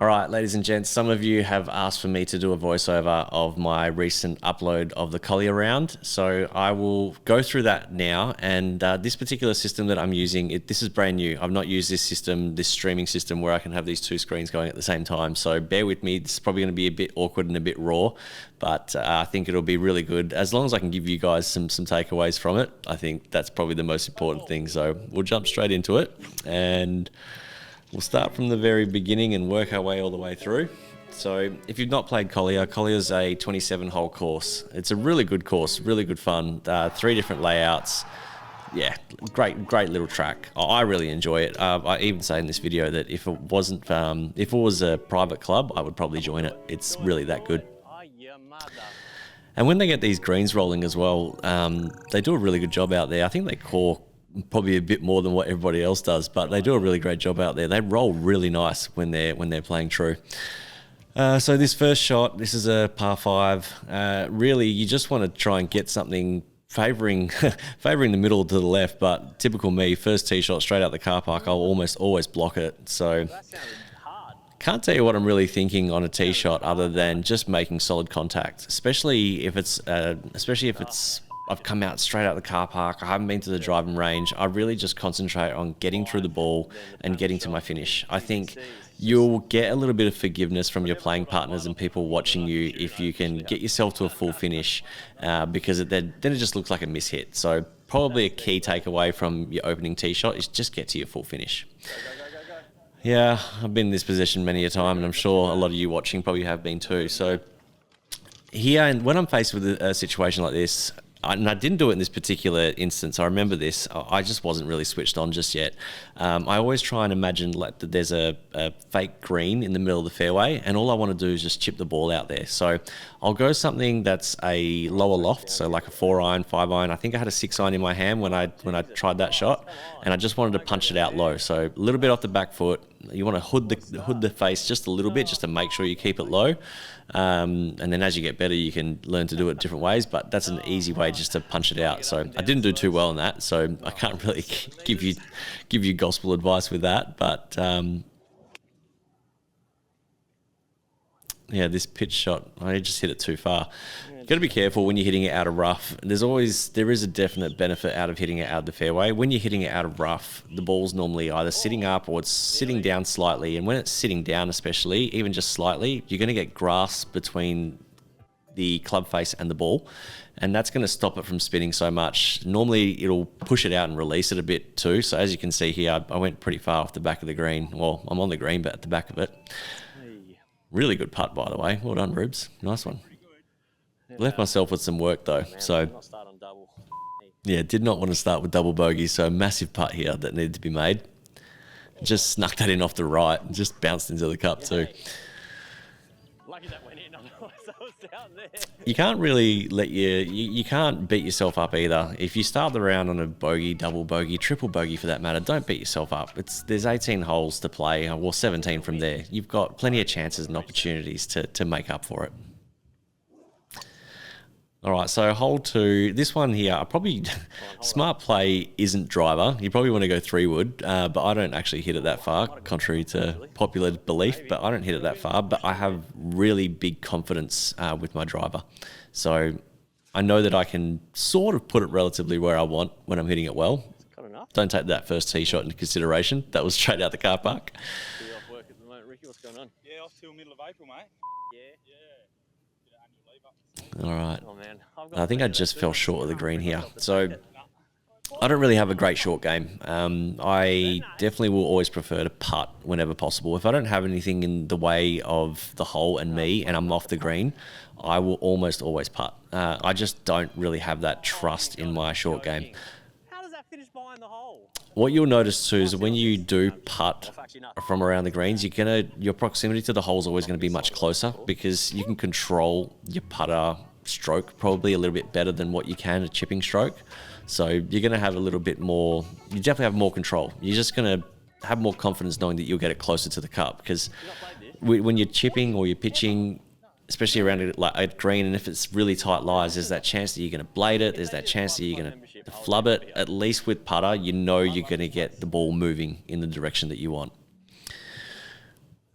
All right, ladies and gents, some of you have asked for me to do a voiceover of my recent upload of the Collier round. So I will go through that now. And this particular system that I'm using, this is brand new. I've not used this system, this streaming system where I can have these two screens going at the same time. So bear with me. This is probably going to be a bit awkward and a bit raw, but I think it'll be really good. As long as I can give you guys some takeaways from it, I think that's probably the most important thing. So we'll jump straight into it. And we'll start from the very beginning and work our way all the way through. So if you've not played Collier, Collier's a 27-hole course. It's a really good course, really good fun. 3 different layouts. Yeah, great little track. I really enjoy it. I even say in this video that if it was a private club, I would probably join it. It's really that good. And when they get these greens rolling as well, they do a really good job out there. I think they core probably a bit more than what everybody else does, but they do a really great job out there. They roll really nice when they're playing true. So this first shot, this is a par 5. Really, you just want to try and get something favouring the middle to the left, but typical me, first tee shot straight out the car park, I'll almost always block it. So can't tell you what I'm really thinking on a tee shot other than just making solid contact, especially if it's I've come out straight out the car park, I haven't been to the driving range. I really just concentrate on getting through the ball and getting to my finish. I think you'll get a little bit of forgiveness from your playing partners and people watching you if you can get yourself to a full finish, because then it just looks like a mishit. So probably a key takeaway from your opening tee shot is just get to your full finish. Yeah, I've been in this position many a time, and I'm sure a lot of you watching probably have been too. So here, and when I'm faced with a situation like this, and I didn't do it in this particular instance, I remember this, I just wasn't really switched on just yet. I always try and imagine like that there's a fake green in the middle of the fairway, and all I want to do is just chip the ball out there. So I'll go something that's a lower loft, so like a 4-iron, 5-iron. I think I had a 6-iron in my hand when I tried that shot, and I just wanted to punch it out low. So a little bit off the back foot. You want to hood the face just a little bit, just to make sure you keep it low. And then as you get better, you can learn to do it different ways, but that's an easy way just to punch it out. So I didn't do too well in that, so I can't really give you gospel advice with that. But yeah, this pitch shot, I just hit it too far. Got to be careful when you're hitting it out of rough. There is a definite benefit out of hitting it out of the fairway. When you're hitting it out of rough, the ball's normally either sitting up or it's sitting down slightly. And when it's sitting down, especially, even just slightly, you're going to get grass between the club face and the ball, and that's going to stop it from spinning so much. Normally, it'll push it out and release it a bit too. So as you can see here, I went pretty far off the back of the green. Well, I'm on the green, but at the back of it. Really good putt, by the way. Well done, Rubes. Nice one. Left myself with some work though, so yeah, did not want to start with double bogey, so massive putt here that needed to be made. Just snuck that in off the right and just bounced into the cup too. Lucky that went in, otherwise I was down there. You can't really you can't beat yourself up either. If you start the round on a bogey, double bogey, triple bogey for that matter, don't beat yourself up. There's 18 holes to play, well 17 from there. You've got plenty of chances and opportunities to make up for it. All right, so hole 2, this one here, I probably, smart play isn't driver. You probably want to go 3-wood, but I don't actually hit it that far, contrary to popular belief, but I don't hit it that far, but I have really big confidence with my driver. So I know that I can sort of put it relatively where I want when I'm hitting it well. Don't take that first tee shot into consideration. That was straight out the car park. You're off work at the moment, Ricky. What's going on? Yeah, off till middle of April, mate. Yeah. All right. Oh, man. I think I just fell short of the green here. So I don't really have a great short game. I definitely will always prefer to putt whenever possible. If I don't have anything in the way of the hole and me and I'm off the green, I will almost always putt. I just don't really have that trust in my short game. How does that finish behind the hole? What you'll notice too is when you do putt from around the greens, your proximity to the hole is always going to be much closer because you can control your putter stroke probably a little bit better than what you can a chipping stroke. So you're going to have a little bit more, you definitely have more control. You're just going to have more confidence knowing that you'll get it closer to the cup because when you're chipping or you're pitching, especially around a green, and if it's really tight lies, there's that chance that you're going to blade it, there's that chance that you're going to flub it. At least with putter, you know you're going to get the ball moving in the direction that you want.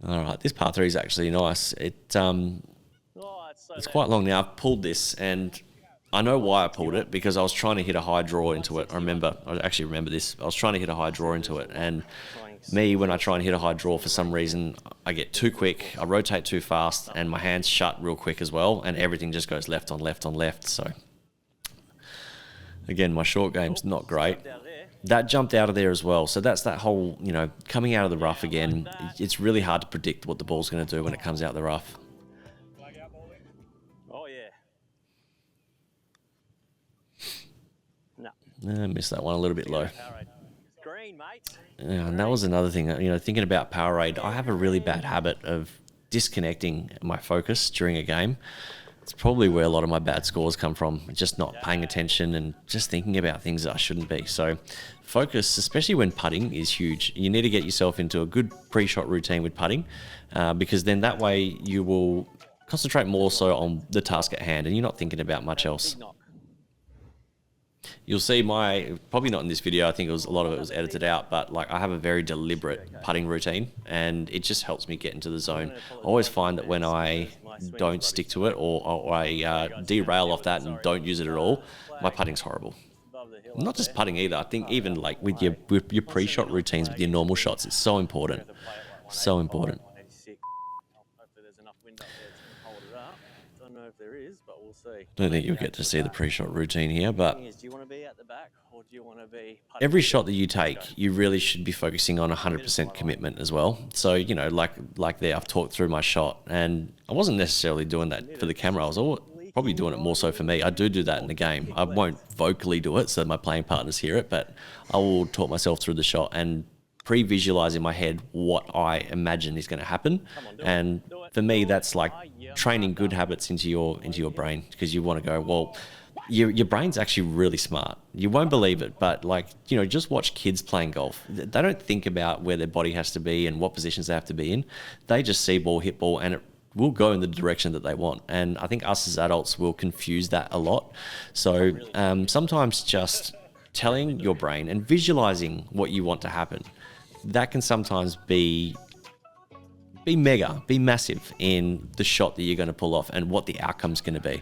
All right, this par 3 is actually nice. Oh, It's quite long now. I've pulled this, and I know why I pulled it, because I was trying to hit a high draw into it. I actually remember this. I was trying to hit a high draw into it, and when I try and hit a high draw, for some reason, I get too quick, I rotate too fast, and my hands shut real quick as well, and everything just goes left on left on left. So, again, my short game's not great. That jumped out of there as well. So that's that whole, coming out of the rough again. It's really hard to predict what the ball's going to do when it comes out of the rough. Oh, yeah. No. I missed that one a little bit low. Green, mate. Yeah, and that was another thing, thinking about Powerade, I have a really bad habit of disconnecting my focus during a game. It's probably where a lot of my bad scores come from, just not paying attention and just thinking about things that I shouldn't be. So focus, especially when putting, is huge. You need to get yourself into a good pre-shot routine with putting, because then that way you will concentrate more so on the task at hand and you're not thinking about much else. You'll see probably not in this video, I think a lot of it was edited out, but I have a very deliberate putting routine and it just helps me get into the zone. I always find that when I don't stick to it or I derail off that and don't use it at all, my putting's horrible. Not just putting either, I think even with your pre-shot routines, with your normal shots, it's so important. So important. If there is, but we'll see. Don't think you'll get to see the pre-shot routine here, but Do you want to be at the back or do you want to be every shot that you take, you really should be focusing on 100% commitment as well. So, like there, I've talked through my shot, and I wasn't necessarily doing that for the camera. I was probably doing it more so for me. I do that in the game. I won't vocally do it so my playing partners hear it, but I will talk myself through the shot and pre-visualize in my head what I imagine is going to happen. And for me, that's like training good habits into your brain, because you want to go, well, your brain's actually really smart. You won't believe it, but just watch kids playing golf. They don't think about where their body has to be and what positions they have to be in. They just see ball, hit ball, and it will go in the direction that they want. And I think us as adults will confuse that a lot. So sometimes just telling your brain and visualizing what you want to happen, that can sometimes be massive in the shot that you're going to pull off and what the outcome's going to be.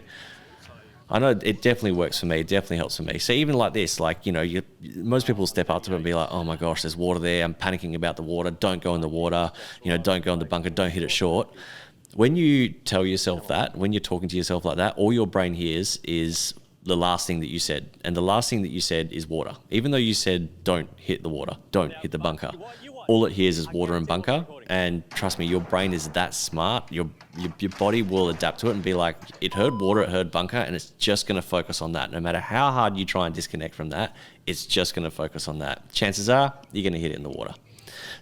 I know it definitely works for me. It definitely helps for me. So even like this, most people step up to it and be like, oh my gosh, there's water there. I'm panicking about the water. Don't go in the water. Don't go in the bunker. Don't hit it short. When you tell yourself that, when you're talking to yourself like that, all your brain hears is the last thing that you said. And the last thing that you said is water. Even though you said, don't hit the water, don't hit the bunker, all it hears is water and bunker. And trust me, your brain is that smart. Your body will adapt to it and be like, it heard water, it heard bunker, and it's just going to focus on that. No matter how hard you try and disconnect from that, it's just going to focus on that. Chances are you're going to hit it in the water.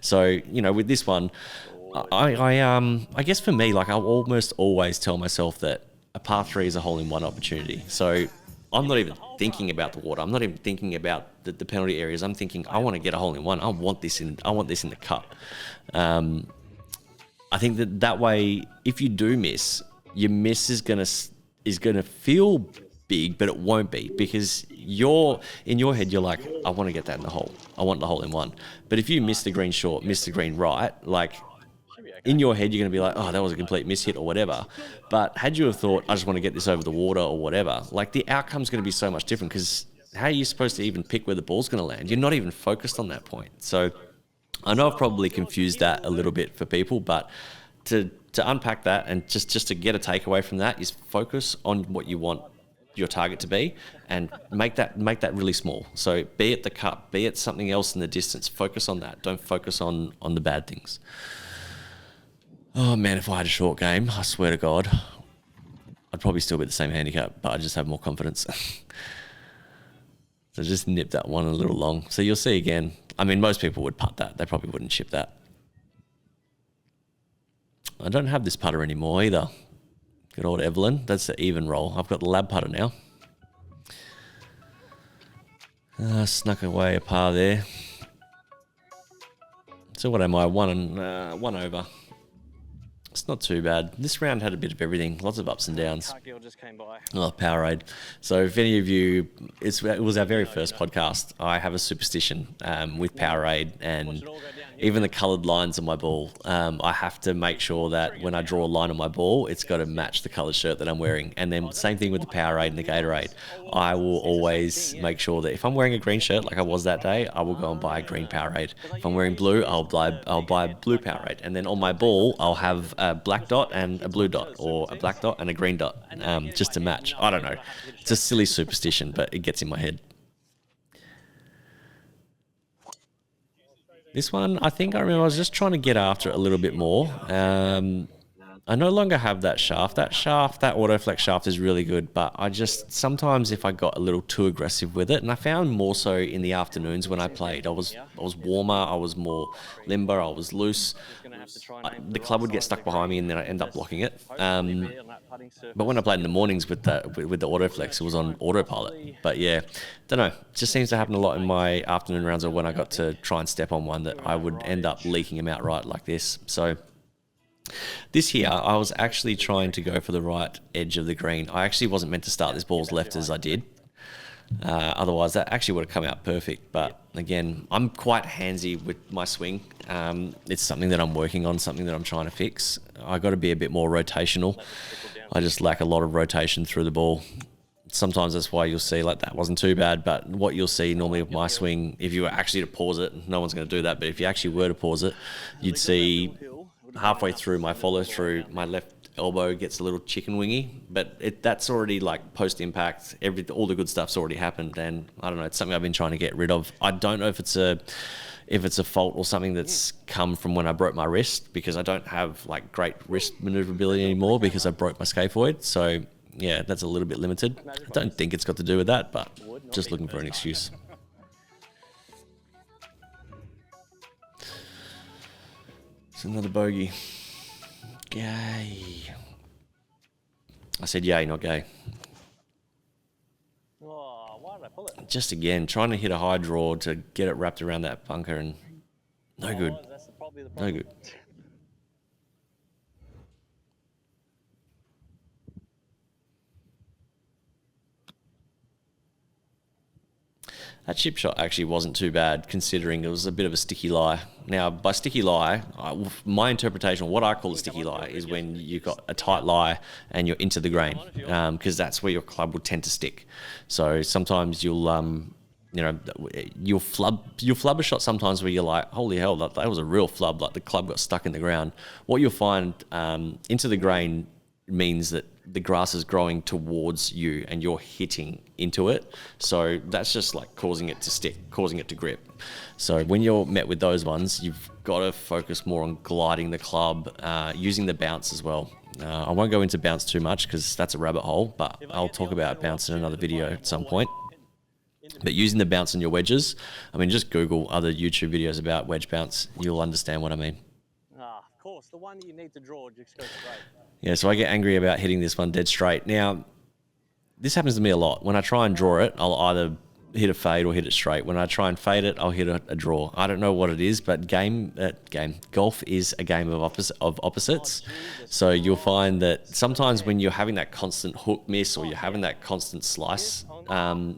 So, with this one, I guess for me, I almost always tell myself that a par 3 is a hole-in-one opportunity. So I'm not even thinking about the water. I'm not even thinking about the penalty areas. I'm thinking, I want to get a hole-in-one. I want this in the cup. I think that way, if you do miss, your miss is gonna feel big, but it won't be, because in your head you're like, I want to get that in the hole. I want the hole-in-one. But if you miss the green short, miss the green right, in your head, you're going to be like, oh, that was a complete mishit or whatever. But had you have thought, I just want to get this over the water or whatever, the outcome's going to be so much different, because how are you supposed to even pick where the ball's going to land? You're not even focused on that point. So I know I've probably confused that a little bit for people, but to unpack that and just to get a takeaway from that is focus on what you want your target to be and make that really small. So be it the cup, be it something else in the distance, focus on that. Don't focus on the bad things. Oh man, if I had a short game, I swear to God, I'd probably still be the same handicap, but I just have more confidence. So just nip that one a little long. So you'll see again. I mean, most people would putt that. They probably wouldn't chip that. I don't have this putter anymore either. Good old Evelyn. That's the even roll. I've got the lab putter now. Snuck away a par there. So what am I? One over. It's not too bad. This round had a bit of everything, lots of ups and downs. Just came by. Oh, Powerade. So if any of you, it was our very first podcast. I have a superstition with Powerade, and even the coloured lines on my ball, I have to make sure that when I draw a line on my ball, it's got to match the coloured shirt that I'm wearing. And then same thing with the Powerade and the Gatorade. I will always make sure that if I'm wearing a green shirt like I was that day, I will go and buy a green Powerade. If I'm wearing blue, I'll buy a blue Powerade. And then on my ball, I'll have a black dot and a blue dot, or a black dot and a green dot, just to match. I don't know. It's a silly superstition, but it gets in my head. This one, I think I remember I was just trying to get after it a little bit more. I no longer have that shaft. That autoflex shaft is really good, but I just, sometimes if I got a little too aggressive with it, and I found more so in the afternoons when I played, I was warmer, I was more limber, I was loose. The club would get stuck behind me and then I end up blocking it. But when I played in the mornings with the autoflex, it was on autopilot. But yeah, don't know. It just seems to happen a lot in my afternoon rounds, or when I got to try and step on one, that I would end up leaking them out right like this. So this here, I was actually trying to go for the right edge of the green. I actually wasn't meant to start this ball as left as I did. Otherwise, that actually would have come out perfect. But again, I'm quite handsy with my swing. It's something that I'm working on, something that I'm trying to fix. I got to be a bit more rotational. I just lack a lot of rotation through the ball. Sometimes that's why you'll see, like, that wasn't too bad, but what you'll see normally with my swing, if you were actually to pause it, no one's going to do that, but if you actually were to pause it, you'd see halfway through my follow through, my left elbow gets a little chicken wingy, but that's already like post impact. All the good stuff's already happened, and I don't know. It's something I've been trying to get rid of. I don't know if it's a fault or something that's come from when I broke my wrist, because I don't have like great wrist maneuverability anymore because I broke my scaphoid. So yeah, that's a little bit limited. I don't think it's got to do with that, but just looking for an excuse. It's another bogey. Gay. I said yay, not gay. Oh, why did I pull it? Just again, trying to hit a high draw to get it wrapped around that bunker, and no good. That's probably the problem. No good. That chip shot actually wasn't too bad, considering it was a bit of a sticky lie. Now, by sticky lie, my interpretation of what I call a sticky lie is when you've got a tight lie and you're into the grain, because that's where your club will tend to stick. So sometimes you'll flub a shot sometimes where you're like, holy hell, that was a real flub, like the club got stuck in the ground. What you'll find into the grain means that the grass is growing towards you and you're hitting into it. So that's just like causing it to stick, causing it to grip. So when you're met with those ones, you've got to focus more on gliding the club, using the bounce as well. I won't go into bounce too much because that's a rabbit hole, but I'll talk about bounce in another video at some point. But using the bounce in your wedges, I mean, just Google other YouTube videos about wedge bounce. You'll understand what I mean. Of course, the one you need to draw just goes straight. Yeah, so I get angry about hitting this one dead straight. Now, this happens to me a lot. When I try and draw it, I'll either hit a fade or hit it straight. When I try and fade it, I'll hit a draw. I don't know what it is, but golf is a game of opposites. So you'll find that sometimes when you're having that constant hook miss, or you're having that constant slice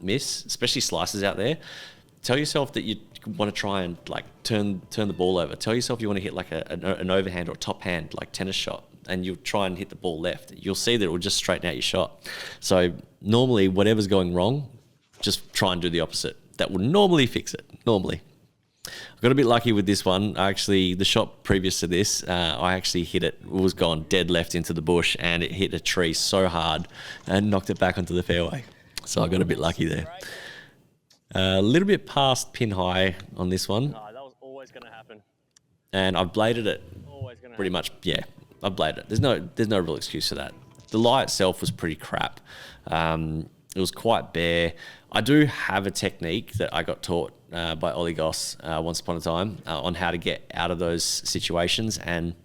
miss, especially slices out there, tell yourself that you want to try and like turn the ball over. Tell yourself you want to hit like an overhand or a top hand, like tennis shot, and you'll try and hit the ball left. You'll see that it will just straighten out your shot. So normally, whatever's going wrong, just try and do the opposite. That will normally fix it, normally. I got a bit lucky with this one. Actually, the shot previous to this, I actually hit it. It was gone dead left into the bush, and it hit a tree so hard and knocked it back onto the fairway. So I got a bit lucky there. A little bit past pin high on this one. No, that was always going to happen. And I've bladed it pretty much. Yeah, I've bladed it. There's no real excuse for that. The lie itself was pretty crap. It was quite bare. I do have a technique that I got taught by Ollie Goss once upon a time on how to get out of those situations. And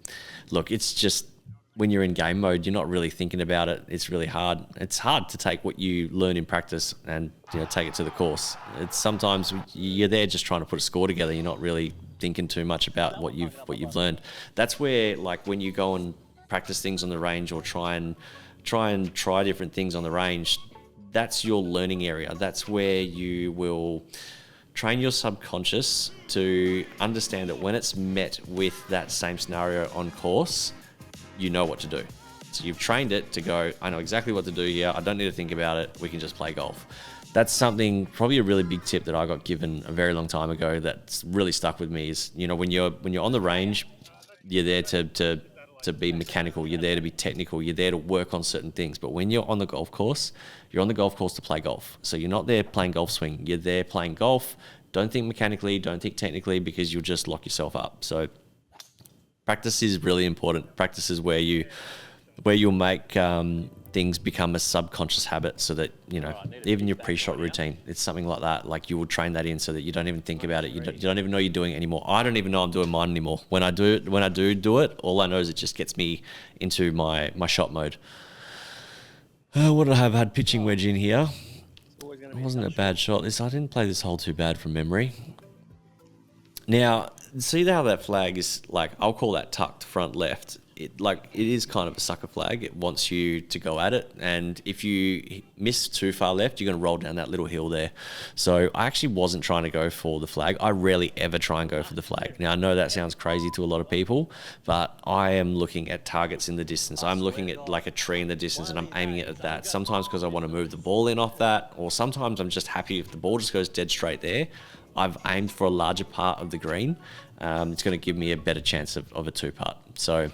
look, it's just when you're in game mode, you're not really thinking about it. It's really hard. It's hard to take what you learn in practice and take it to the course. It's sometimes you're there just trying to put a score together. You're not really thinking too much about what you've learned. That's where, like, when you go and practice things on the range or try different things on the range, that's your learning area. That's where you will train your subconscious to understand that when it's met with that same scenario on course, you know what to do. So you've trained it to go, I know exactly what to do here. I don't need to think about it. We can just play golf. That's something, probably a really big tip that I got given a very long time ago that's really stuck with me is, when you're on the range, you're there to be mechanical. You're there to be technical. You're there to work on certain things. But when you're on the golf course, you're on the golf course to play golf. So you're not there playing golf swing. You're there playing golf. Don't think mechanically. Don't think technically, because you'll just lock yourself up. So practice is really important. Practice is where you'll make things become a subconscious habit, so that even your pre-shot routine, it's something like that. Like you will train that in so that you don't even think about it. You don't even know you're doing it anymore. I don't even know I'm doing mine anymore. When I do it, all I know is it just gets me into my shot mode. What did I have? I had pitching wedge in here. It wasn't a bad shot. I didn't play this hole too bad from memory. Now, see how that flag is, like, I'll call that tucked front left. It is kind of a sucker flag. It wants you to go at it, and if you miss too far left, you're going to roll down that little hill there. So I actually wasn't trying to go for the flag. I rarely ever try and go for the flag. Now, I know that sounds crazy to a lot of people, but I am looking at targets in the distance. I'm looking at like a tree in the distance, and I'm aiming it at that. Sometimes because I want to move the ball in off that, or sometimes I'm just happy if the ball just goes dead straight there. I've aimed for a larger part of the green. It's going to give me a better chance of a two-putt. So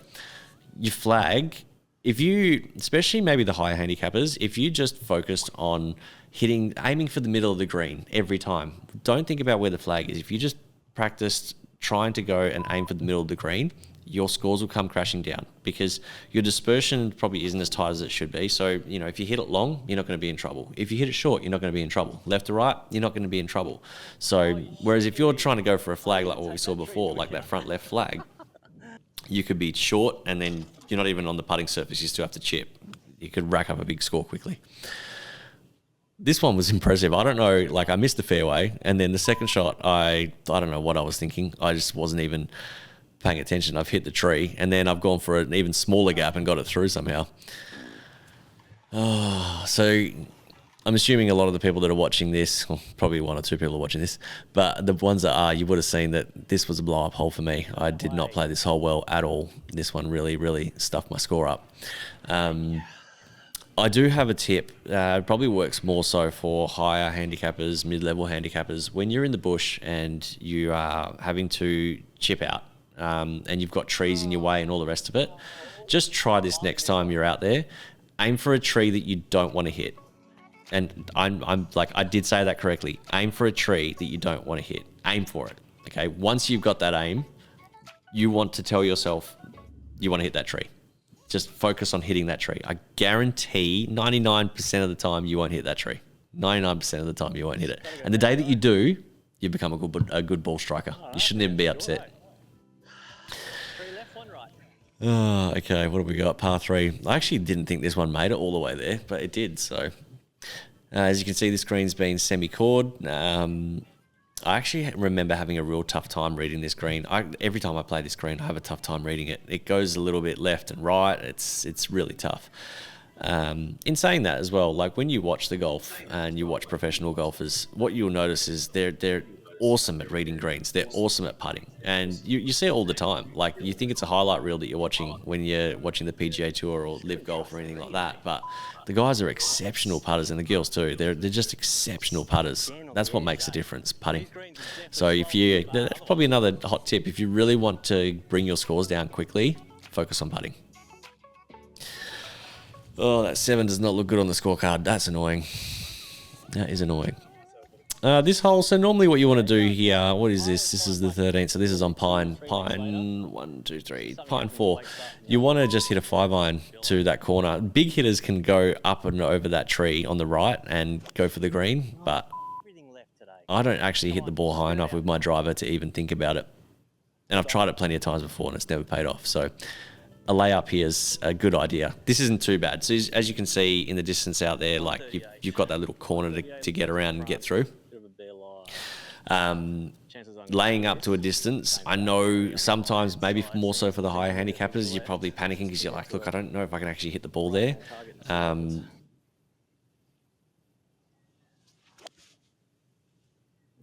your flag, if you, especially maybe the higher handicappers, if you just focused on aiming for the middle of the green every time, don't think about where the flag is. If you just practiced trying to go and aim for the middle of the green, your scores will come crashing down because your dispersion probably isn't as tight as it should be. So, if you hit it long, you're not going to be in trouble. If you hit it short, you're not going to be in trouble. Left to right, you're not going to be in trouble. So, whereas if you're trying to go for a flag like what we saw before, like that front left flag, you could be short and then you're not even on the putting surface. You still have to chip. You could rack up a big score quickly. This one was impressive. I don't know, like I missed the fairway, and then the second shot, I don't know what I was thinking. I just wasn't even paying attention. I've hit the tree, and then I've gone for an even smaller gap and got it through somehow. So I'm assuming a lot of the people that are watching this, well, probably one or two people are watching this, but the ones that are, you would have seen that this was a blow-up hole for me. I did not play this hole well at all. This one really, really stuffed my score up. I do have a tip. It probably works more so for higher handicappers, mid-level handicappers. When you're in the bush and you are having to chip out, and you've got trees in your way and all the rest of it, just try this next time you're out there. Aim for a tree that you don't want to hit. And I'm like, I did say that correctly. Aim for a tree that you don't want to hit. Aim for it. Okay. Once you've got that aim, you want to tell yourself you want to hit that tree. Just focus on hitting that tree. I guarantee 99% of the time you won't hit that tree. 99% of the time you won't hit it. And the day that you do, you become a good ball striker. You shouldn't even be upset. Oh, okay, what have we got? Par 3. I actually didn't think this one made it all the way there, but it did. So, as you can see, this green's been semi-cored. I actually remember having a real tough time reading this green. Every time I play this green, I have a tough time reading it. It goes a little bit left and right. It's really tough. In saying that as well, like when you watch the golf and you watch professional golfers, what you'll notice is they're awesome at reading greens. They're awesome at putting, and you see it all the time. Like you think it's a highlight reel that you're watching when you're watching the PGA Tour or Live Golf or anything like that, but the guys are exceptional putters, and the girls too. They're just exceptional putters. That's what makes the difference, putting. So that's probably another hot tip. If you really want to bring your scores down quickly, focus on putting. Oh, that 7 does not look good on the scorecard. That's annoying. That is annoying. This hole, so normally what you want to do here, what is this? This is the 13th, so this is on Pine 4. You want to just hit a 5-iron to that corner. Big hitters can go up and over that tree on the right and go for the green, but I don't actually hit the ball high enough with my driver to even think about it. And I've tried it plenty of times before and it's never paid off, so a layup here is a good idea. This isn't too bad. So as you can see in the distance out there, like you've got that little corner to get around and get through. Laying up to a distance, I know sometimes maybe more so for the higher handicappers, you're probably panicking because you're like, look, I don't know if I can actually hit the ball there.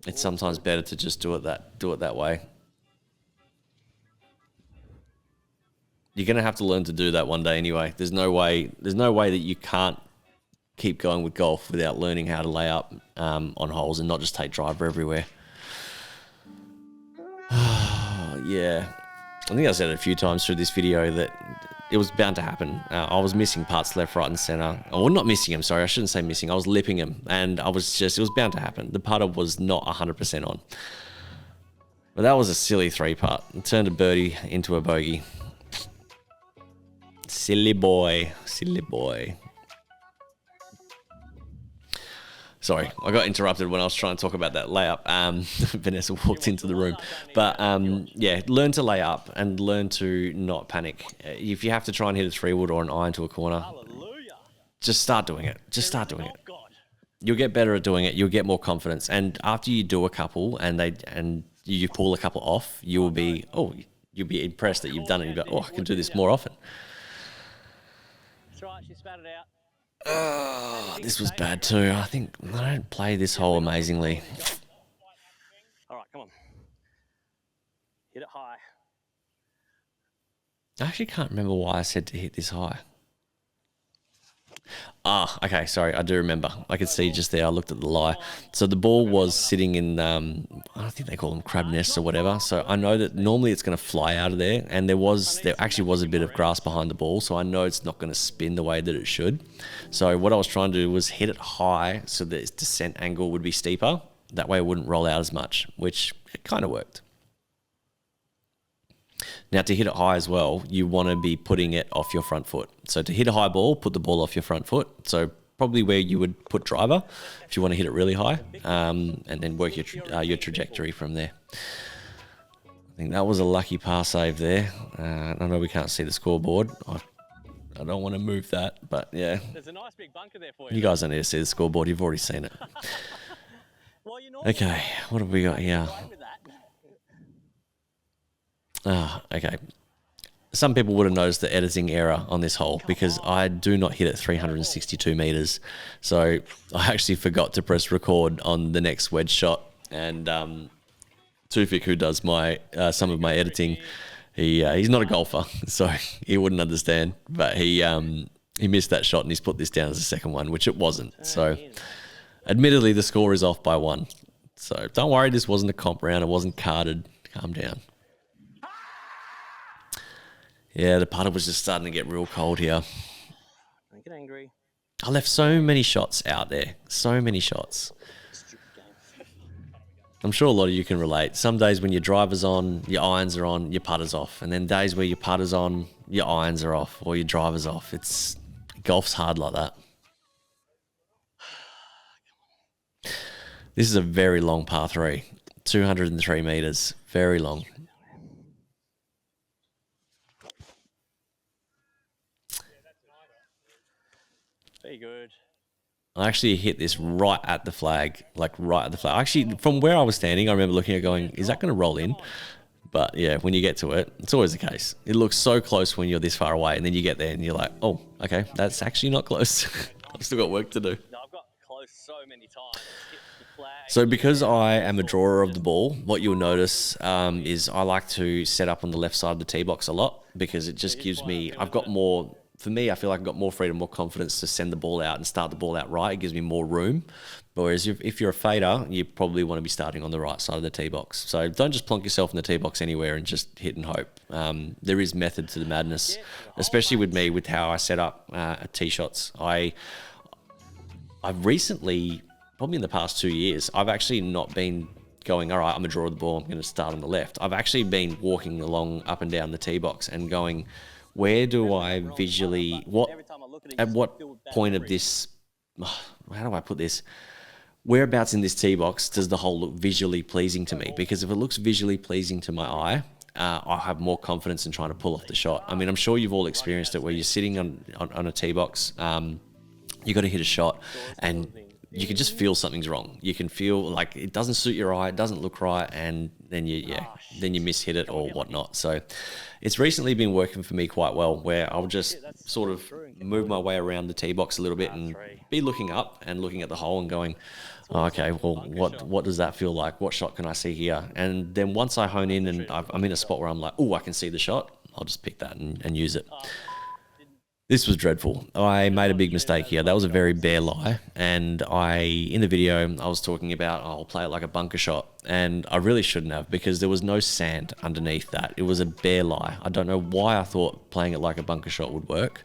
It's sometimes better to just do it that way. You're gonna have to learn to do that one day anyway. There's no way that you can't keep going with golf without learning how to lay up on holes and not just take driver everywhere. Yeah, I think I said it a few times through this video that it was bound to happen. I was missing putts left, right, and center. Oh, well, not missing them. Sorry, I shouldn't say missing. I was lipping them, and it was bound to happen. The putter was not 100% on. But that was a silly 3-putt. It turned a birdie into a bogey. Silly boy, silly boy. Sorry, I got interrupted when I was trying to talk about that layup. Vanessa walked into the room. But yeah, learn to lay up and learn to not panic. If you have to try and hit a 3-wood or an iron to a corner, just start doing it. Just start doing it. You'll get better at doing it. You'll get more confidence. And after you do a couple and you pull a couple off, you'll be impressed that you've done it. You go, oh, I can do this more often. That's right, she spat it out. Oh, this was bad too. I think I don't play this hole amazingly. All right, come on. Hit it high. I actually can't remember why I said to hit this high. Ah, okay, sorry, I do remember. I could see just there, I looked at the lie. So the ball was sitting in, I think they call them crab nests or whatever. So I know that normally it's going to fly out of there. And there actually was a bit of grass behind the ball. So I know it's not going to spin the way that it should. So what I was trying to do was hit it high so that its descent angle would be steeper. That way it wouldn't roll out as much, which it kind of worked. Now, to hit it high as well, you want to be putting it off your front foot. So to hit a high ball, put the ball off your front foot. So probably where you would put driver if you want to hit it really high, and then work your trajectory from there. I think that was a lucky par save there. I know we can't see the scoreboard. I don't want to move that, but yeah. There's a nice big bunker there for you. You guys don't need to see the scoreboard. You've already seen it. Well, Okay, what have we got here? Okay. Some people would have noticed the editing error on this hole because I do not hit it 362 meters. So I actually forgot to press record on the next wedge shot. And Tufik, who does some of my editing, he's not a golfer, so he wouldn't understand. But he missed that shot and he's put this down as a second one, which it wasn't. So admittedly, the score is off by 1. So don't worry, this wasn't a comp round. It wasn't carded. Calm down. Yeah, the putter was just starting to get real cold here. Don't get angry. I left so many shots out there. So many shots. I'm sure a lot of you can relate. Some days when your driver's on, your irons are on, your putter's off. And then days where your putter's on, your irons are off or your driver's off. Golf's hard like that. This is a very long par 3. 203 meters. Very long. Very good. I actually hit this right at the flag, Actually, from where I was standing, I remember looking at it going, is that going to roll in? But yeah, when you get to it, it's always the case. It looks so close when you're this far away, and then you get there and you're like, oh, okay, that's actually not close. I've still got work to do. No, I've got close so many times. Hit the flag. So because I am a drawer of the ball, what you'll notice is I like to set up on the left side of the tee box a lot because it just gives me, for me, I feel like I've got more freedom, more confidence to send the ball out and start the ball out right. It gives me more room. Whereas if you're a fader, you probably want to be starting on the right side of the tee box. So don't just plonk yourself in the tee box anywhere and just hit and hope. There is method to the madness, especially with me, with how I set up tee shots. I've recently, probably in the past 2 years, I've actually not been going, all right, I'm going to draw the ball, I'm going to start on the left. I've actually been walking along up and down the tee box and going, where do I visually, at what point of this, how do I put this? Whereabouts in this tee box does the hole look visually pleasing to me? Because if it looks visually pleasing to my eye, I'll have more confidence in trying to pull off the shot. I mean, I'm sure you've all experienced it where you're sitting on a tee box, you got to hit a shot and you can just feel something's wrong. You can feel like it doesn't suit your eye, it doesn't look right, and then then you mishit it or whatnot. So it's recently been working for me quite well, where I'll just sort of move my way around the tee box a little bit and be looking up and looking at the hole and going, oh, okay, well, what does that feel like? What shot can I see here? And then once I hone in and I'm in a spot where I'm like, oh, I can see the shot, I'll just pick that and use it. This was dreadful. I made a big mistake here. That was a very bare lie. And in the video, I was talking about, I'll play it like a bunker shot. And I really shouldn't have, because there was no sand underneath that. It was a bare lie. I don't know why I thought playing it like a bunker shot would work.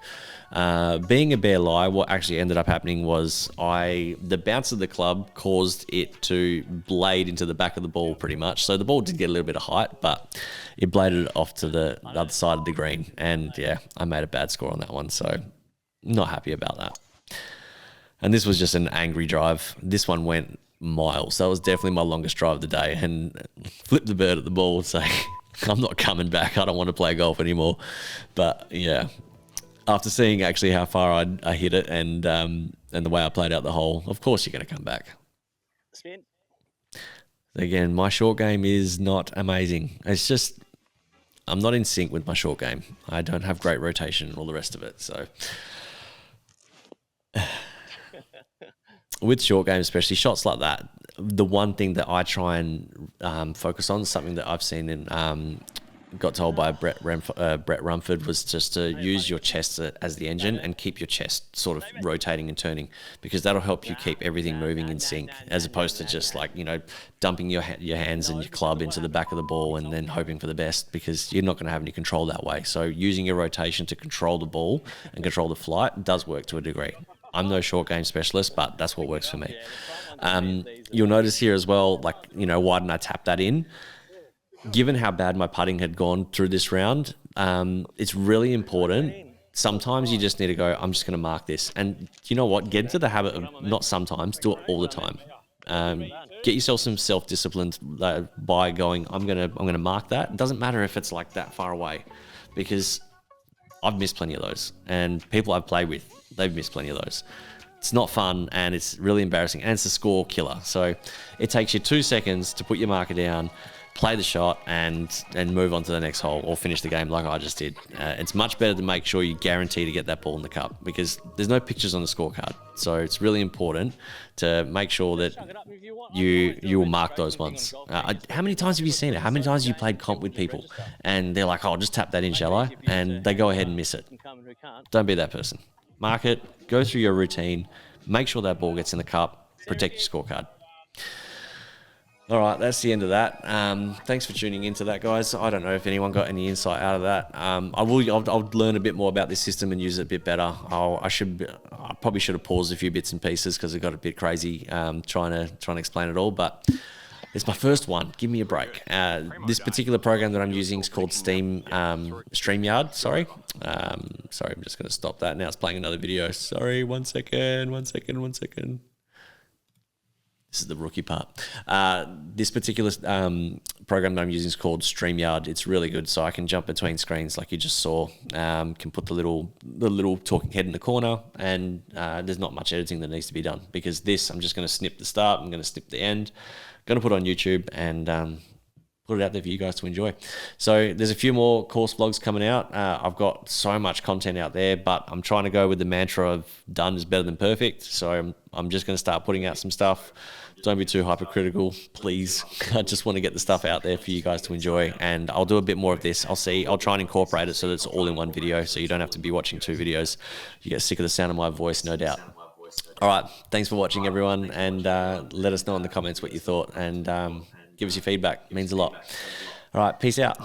Being a bare lie, what actually ended up happening was the bounce of the club caused it to blade into the back of the ball pretty much. So the ball did get a little bit of height, but it bladed it off to the other side of the green. And yeah, I made a bad score on that one. So not happy about that. And this was just an angry drive. This one went miles. That was definitely my longest drive of the day, and flipped the bird at the ball saying, I'm not coming back. I don't want to play golf anymore. But yeah, after seeing actually how far I hit it and the way I played out the hole, of course you're going to come back. Spin. Again, my short game is not amazing. It's just, I'm not in sync with my short game. I don't have great rotation and all the rest of it. So with short game, especially shots like that, the one thing that I try and focus on, something that I've seen in got told by Brett Rumford, was just to use your chest as the engine and keep your chest sort of rotating and turning, because that'll help you keep everything moving in sync, as opposed to just like, dumping your hands and your club into the back of the ball and then hoping for the best, because you're not going to have any control that way. So using your rotation to control the ball and control the flight does work to a degree. I'm no short game specialist, but that's what works for me. You'll notice here as well, like, why didn't I tap that in? Given how bad my putting had gone through this round, it's really important. Sometimes you just need to go, I'm just going to mark this. And you know what? Get into the habit of not sometimes, do it all the time. Get yourself some self-discipline by going, I'm going to mark that. It doesn't matter if it's like that far away, because I've missed plenty of those. And people I've played with, they've missed plenty of those. It's not fun, and it's really embarrassing, and it's a score killer. So it takes you 2 seconds to put your marker down, play the shot, and move on to the next hole, or finish the game like I just did. It's much better to make sure you guarantee to get that ball in the cup, because there's no pictures on the scorecard. So it's really important to make sure that you will mark those ones. How many times have you seen it? How many times have you played comp with people and they're like, oh, I'll just tap that in, shall I? And they go ahead and miss it. Don't be that person. Mark it, go through your routine, make sure that ball gets in the cup, protect your scorecard. All right, that's the end of that. Thanks for tuning into that, guys. I don't know if anyone got any insight out of that. I'll learn a bit more about this system and use it a bit better. I probably should have paused a few bits and pieces because it got a bit crazy trying to explain it all. But it's my first one. Give me a break. This particular program that I'm using is called StreamYard. Sorry, I'm just going to stop that. Now it's playing another video. Sorry, one second. This is the rookie part. This particular program that I'm using is called StreamYard. It's really good, so I can jump between screens like you just saw. Can put the little talking head in the corner, and there's not much editing that needs to be done, because this, I'm just going to snip the start, I'm going to snip the end, going to put it on YouTube and put it out there for you guys to enjoy. So there's a few more course vlogs coming out. I've got so much content out there, but I'm trying to go with the mantra of done is better than perfect. So I'm just going to start putting out some stuff. Don't be too hypercritical, please. I just want to get the stuff out there for you guys to enjoy, and I'll do a bit more of this. I'll try and incorporate it so that it's all in one video, so you don't have to be watching 2 videos. You get sick of the sound of my voice, no doubt. All right, thanks for watching, everyone, and let us know in the comments what you thought, and give us your feedback. It means a lot. All right, peace out.